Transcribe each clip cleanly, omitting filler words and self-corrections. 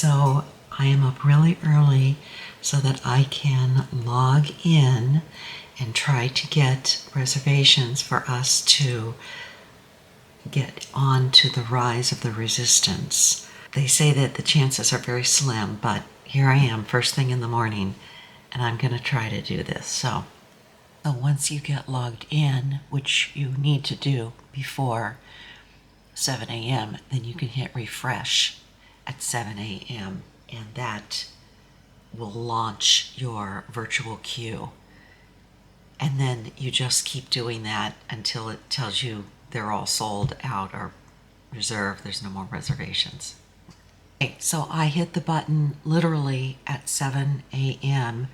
So I am up really early so that I can log in and try to get reservations for us to get on to the Rise of the Resistance. They say that the chances are very slim, but here I am first thing in the morning and I'm going to try to do this. So once you get logged in, which you need to do before 7 a.m., then you can hit refresh at 7 a.m. and that will launch your virtual queue. And then you just keep doing that until it tells you they're all sold out or reserved. There's no more reservations. Okay, so I hit the button literally at 7 a.m.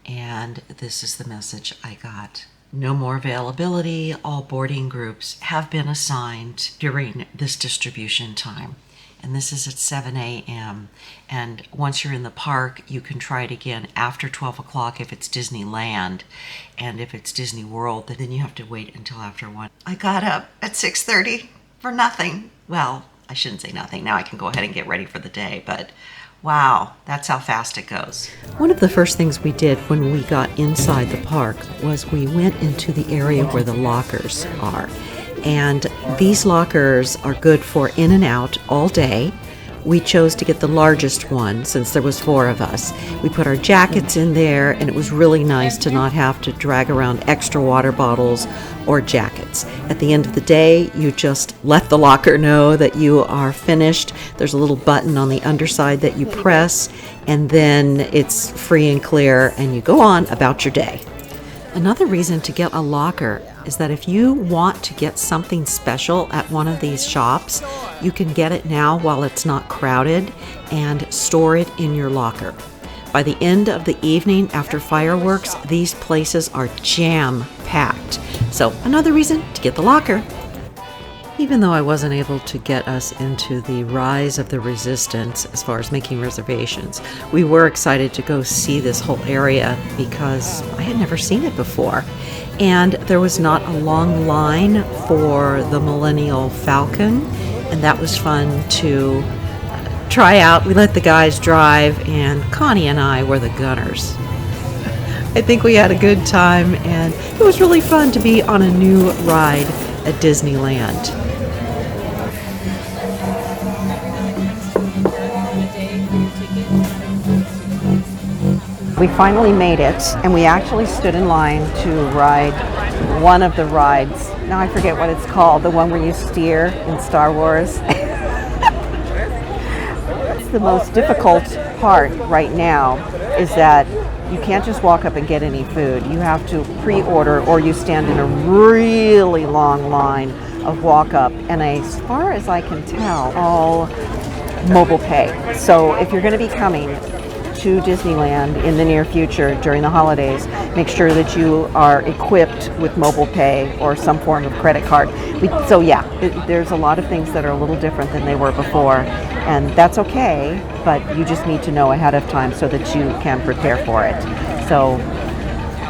and this is the message I got. No more availability. All boarding groups have been assigned during this distribution time. And this is at 7 a.m. And once you're in the park, you can try it again after 12 o'clock if it's Disneyland. And if it's Disney World, then you have to wait until after 1. I got up at 6:30 for nothing. Well, I shouldn't say nothing. Now I can go ahead and get ready for the day. But wow, that's how fast it goes. One of the first things we did when we got inside the park was we went into the area where the lockers are. And these lockers are good for in and out all day. We chose to get the largest one since there was 4 of us. We put our jackets in there and it was really nice to not have to drag around extra water bottles or jackets. At the end of the day, you just let the locker know that you are finished. There's a little button on the underside that you press and then it's free and clear and you go on about your day. Another reason to get a locker is that if you want to get something special at one of these shops, you can get it now while it's not crowded and store it in your locker. By the end of the evening after fireworks, these places are jam-packed. So another reason to get the locker. Even though I wasn't able to get us into the Rise of the Resistance as far as making reservations, we were excited to go see this whole area because I had never seen it before. And there was not a long line for the Millennial Falcon, and that was fun to try out. We let the guys drive, and Connie and I were the gunners. I think we had a good time, and it was really fun to be on a new ride at Disneyland. We finally made it, and we actually stood in line to ride one of the rides. Now I forget what it's called, the one where you steer in Star Wars. It's the most difficult part right now is that you can't just walk up and get any food. You have to pre-order or you stand in a really long line of walk up. And as far as I can tell, all mobile pay. So if you're going to be coming to Disneyland in the near future during the holidays, make sure that you are equipped with mobile pay or some form of credit card. There's a lot of things that are a little different than they were before, and that's okay, but you just need to know ahead of time so that you can prepare for it. So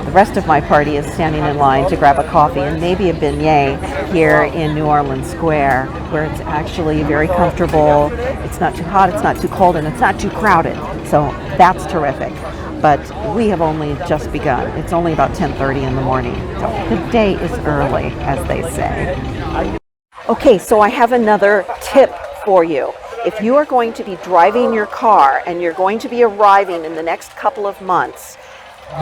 the rest of my party is standing in line to grab a coffee and maybe a beignet here in New Orleans Square, where it's actually very comfortable. It's not too hot, it's not too cold, and it's not too crowded. So that's terrific. But we have only just begun. It's only about 10:30 in the morning. So the day is early, as they say. Okay, so I have another tip for you. If you are going to be driving your car and you're going to be arriving in the next couple of months,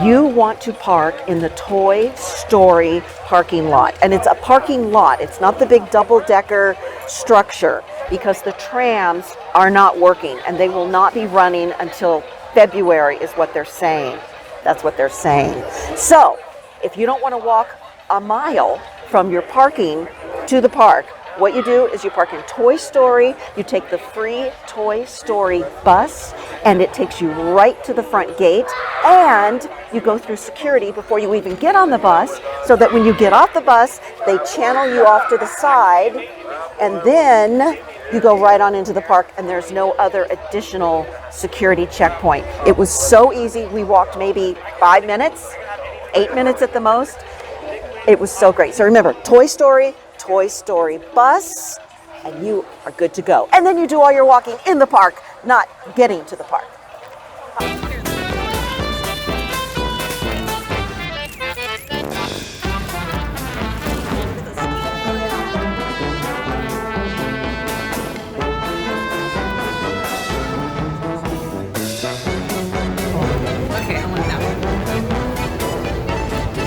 you want to park in the Toy Story parking lot. And it's a parking lot. It's not the big double-decker structure because the trams are not working and they will not be running until February is what they're saying. That's what they're saying. So if you don't want to walk a mile from your parking to the park, what you do is you park in Toy Story, you take the free Toy Story bus, and it takes you right to the front gate, and you go through security before you even get on the bus, so that when you get off the bus, they channel you off to the side, and then you go right on into the park, and there's no other additional security checkpoint. It was so easy. We walked maybe 5 minutes, 8 minutes at the most. It was so great. So remember, Toy Story bus, and you are good to go. And then you do all your walking in the park not getting to the park.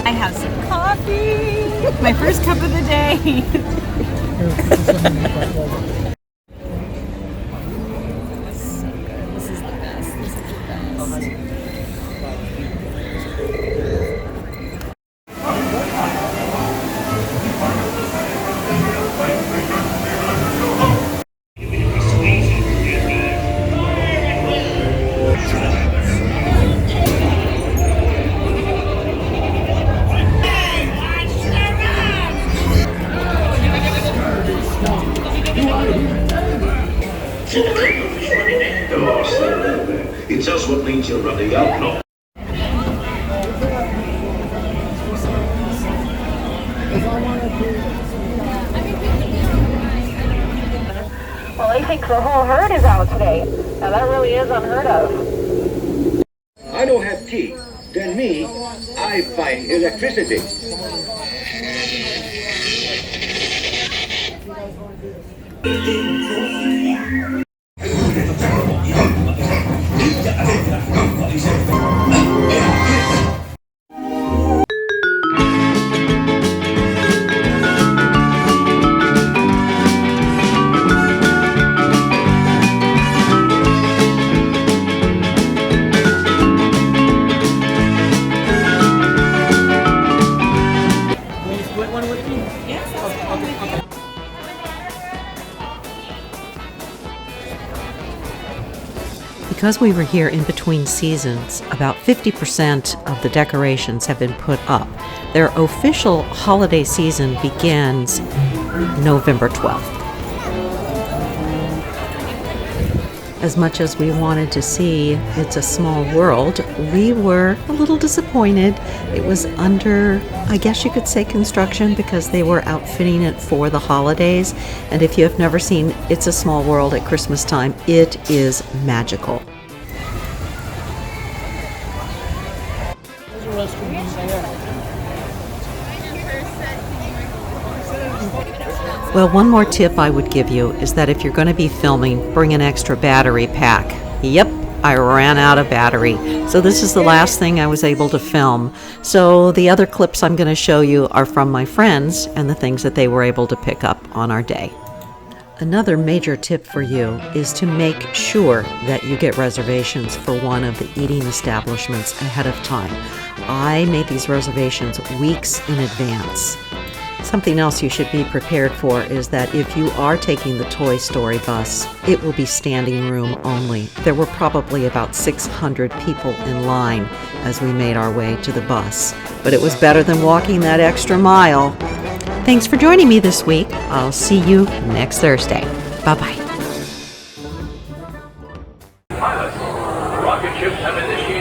I have some coffee. My first cup of the day. So good. This is the best. This is the best. It does what means you're running up, not. Well, I think the whole herd is out today. Now that really is unheard of. I don't have tea. Then me, I find electricity. Because we were here in between seasons, about 50% of the decorations have been put up. Their official holiday season begins November 12th. As much as we wanted to see It's a Small World, we were a little disappointed. It was under, I guess you could say, construction because they were outfitting it for the holidays. And if you have never seen It's a Small World at Christmas time, it is magical. Well, one more tip I would give you is that if you're going to be filming, bring an extra battery pack. Yep, I ran out of battery. So this is the last thing I was able to film. So the other clips I'm going to show you are from my friends and the things that they were able to pick up on our day. Another major tip for you is to make sure that you get reservations for one of the eating establishments ahead of time. I made these reservations weeks in advance. Something else you should be prepared for is that if you are taking the Toy Story bus, it will be standing room only. There were probably about 600 people in line as we made our way to the bus, but it was better than walking that extra mile. Thanks for joining me this week. I'll see you next Thursday. Bye-bye. Pilots, rocket ships have initiated